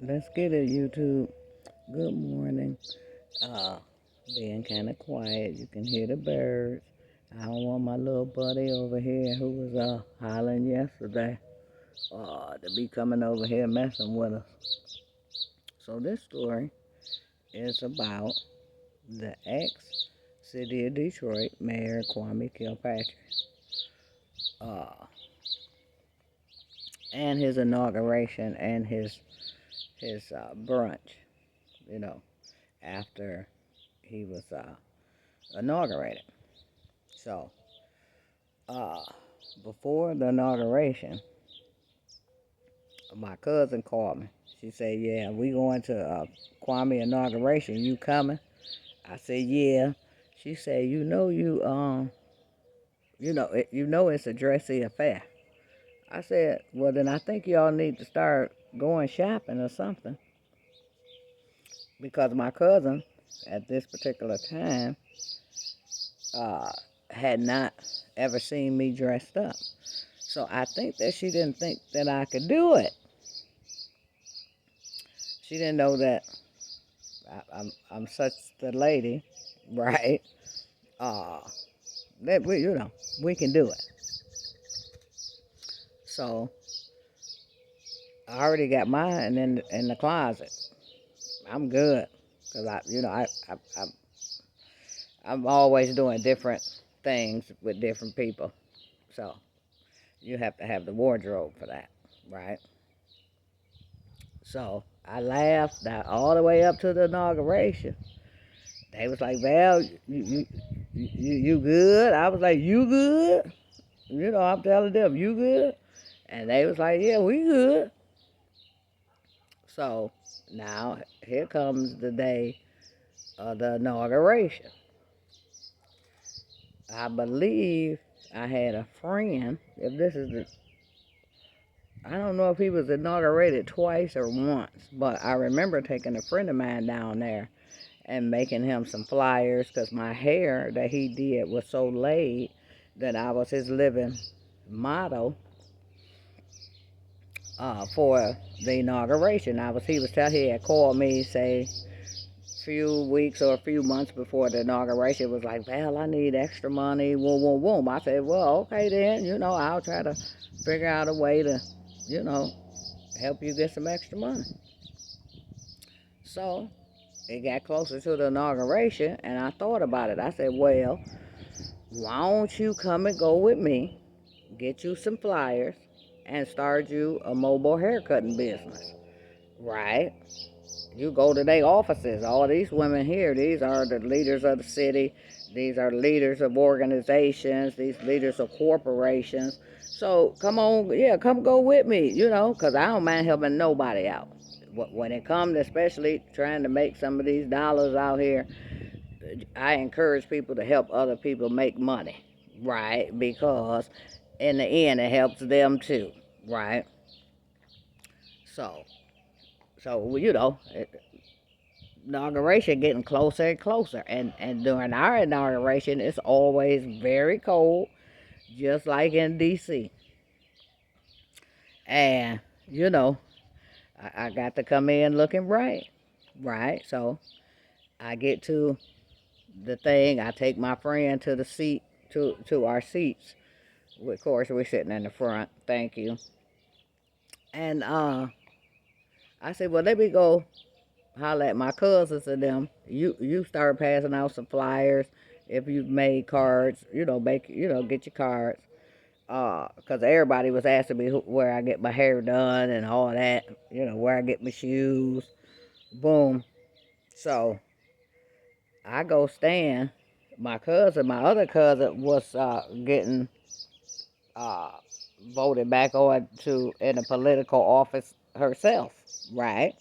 Let's get it, YouTube. Good morning. Uh, Being kind of quiet. You can hear the birds. I don't want my little buddy over here who was hollering yesterday to be coming over here messing with us. So this story is about the ex-city of Detroit Mayor Kwame Kilpatrick uh, and his inauguration and his brunch. You know, after he was inaugurated. So, uh, before the inauguration, my cousin called me. She said, "Yeah, we going to Kwame inauguration. You coming?" I said, "Yeah." She said, you know it's a dressy affair." I said, "Well, then I think y'all need to start going shopping or something," because my cousin at this particular time uh, had not ever seen me dressed up. So I think that she didn't think that I could do it. She didn't know that I'm such the lady, right? Uh, that we can do it. So I already got mine in the closet. I'm good because I'm always doing different things with different people. So you have to have the wardrobe for that, right? So I laughed all the way up to the inauguration. They was like, "Val, you good?" I was like, "You good?" I'm telling them, "You good?" And they was like, "Yeah, we good." So now here comes the day of the inauguration. I believe I had a friend. If this is the, I don't know if he was inaugurated twice or once, but I remember taking a friend of mine down there and making him some flyers because my hair that he did was so laid that I was his living model for the inauguration. He had called me, say, few weeks or a few months before the inauguration. Was like, "Val, I need extra money, whoom, whoom, whoom." I said, "Well, okay then, I'll try to figure out a way to, you know, help you get some extra money." So it got closer to the inauguration, and I thought about it. I said, "Well, why don't you come and go with me, get you some flyers, and start you a mobile haircutting business, right? You go to their offices. All these women here, these are the leaders of the city. These are leaders of organizations. These leaders of corporations. So come on, yeah, come go with me, because I don't mind helping nobody out. When it comes, especially trying to make some of these dollars out here, I encourage people to help other people make money, right? Because in the end, it helps them too, right? So, inauguration getting closer and closer, and during our inauguration, it's always very cold, just like in DC. And you know, I got to come in looking bright, right? So I get to the thing. I take my friend to the seat to our seats. Of course, we're sitting in the front. Thank you. And I said, well, let me go holler at my cousins and them. You start passing out some flyers if you've made cards. Get your cards. Cause everybody was asking me where I get my hair done and all that. Where I get my shoes. Boom. So I go stand. My other cousin, was getting uh, voted back on to in a political office herself, right?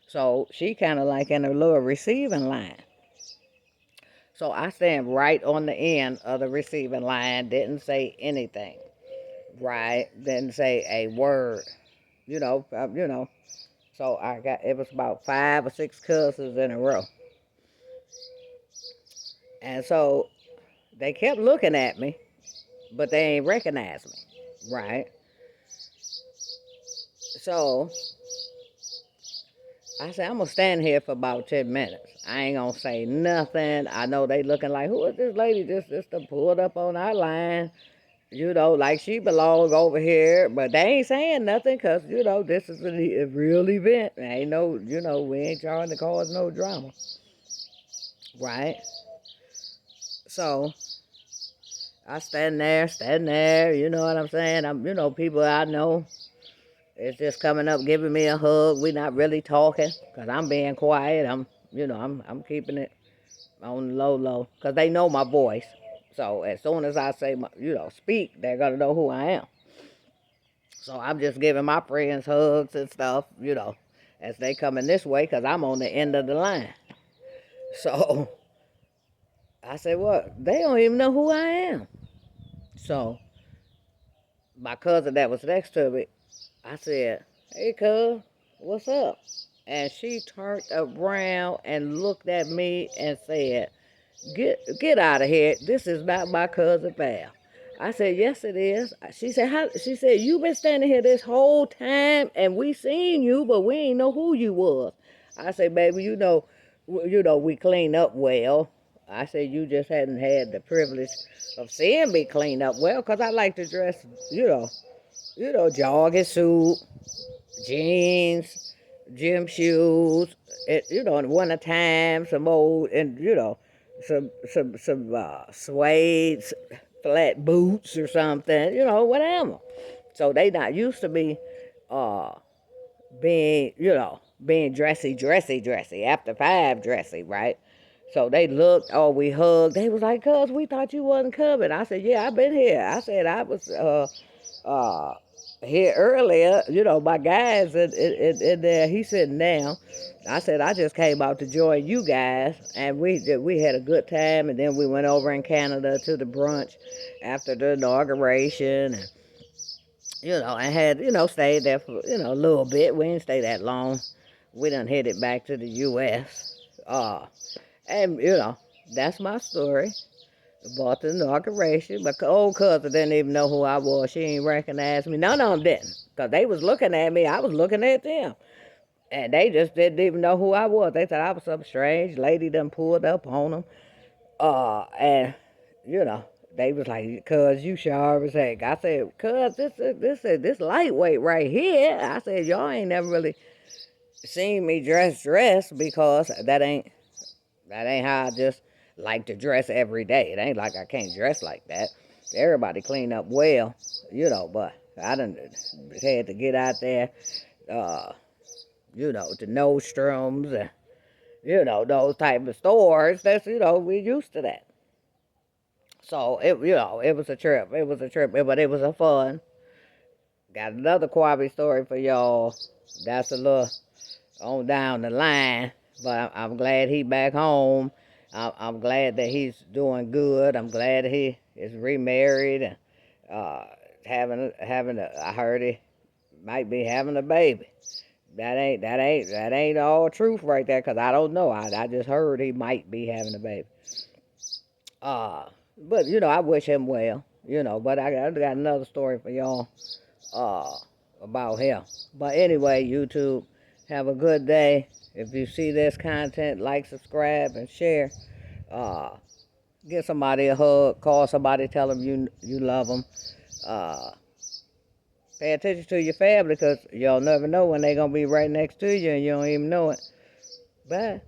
So she kind of like in a little receiving line. So I stand right on the end of the receiving line, didn't say anything, right? Didn't say a word, you know, uh, you know. So it was about 5 or 6 cousins in a row. And so they kept looking at me, but they ain't recognize me, right? So I said, I'm going to stand here for about 10 minutes. I ain't going to say nothing. I know they looking like, who is this lady just to pulled up on our line? Like she belongs over here. But they ain't saying nothing because, this is a real event. Ain't no, we ain't trying to cause no drama. Right? So I stand there, you know what I'm saying? People I know, it's just coming up, giving me a hug. We not really talking, because I'm being quiet. I'm keeping it on the low, because they know my voice. So as soon as I say, speak, they're going to know who I am. So I'm just giving my friends hugs and stuff, as they coming this way, because I'm on the end of the line. So I said, well, they don't even know who I am. So my cousin that was next to me, I said, hey, cuz, what's up? And she turned around and looked at me and said, get out of here. This is not my cousin Val. I said, yes, it is. She said, how? She said, you been standing here this whole time and we seen you, but we ain't know who you was. I said, baby, we clean up well. I said, you just hadn't had the privilege of seeing me clean up well, because I like to dress, jogging suit, jeans, gym shoes, in winter time, some old, and some suede flat boots or something, whatever. So they not used to be uh being dressy after 5 dressy, right? So they looked, oh, we hugged. They was like, cuz, we thought you wasn't coming. I said, yeah, I've been here. I said, I was uh here earlier, my guys in there, he sitting down. I said, I just came out to join you guys, and we had a good time, and then we went over in Canada to the brunch after the inauguration, and had, stayed there for, a little bit. We didn't stay that long. We done headed back to the U.S. And, that's my story about the inauguration. My old cousin didn't even know who I was. She ain't recognize me. None of them didn't. Because they was looking at me. I was looking at them. And they just didn't even know who I was. They said I was some strange lady done pulled up on them. And, they was like, cuz, you sharp as heck. I said, cuz, this lightweight right here. I said, y'all ain't never really seen me dress because that ain't how I just like to dress every day. It ain't like I can't dress like that. Everybody clean up well, but I done had to get out there, to Nostrom's and, those type of stores. That's, we used to that. So it was a trip. It was a trip, but it was a fun. Got another Quabi story for y'all. That's a little on down the line, but I'm glad he back home. I'm glad that he's doing good. I'm glad he is remarried and I heard he might be having a baby. That ain't all truth right there, cause I don't know. I just heard he might be having a baby. But I wish him well. But I got another story for y'all about him. But anyway, YouTube, have a good day. If you see this content, like, subscribe, and share. Uh, Give somebody a hug. Call somebody. Tell them you love them. Uh, Pay attention to your family, because y'all never know when they're going to be right next to you and you don't even know it. Bye.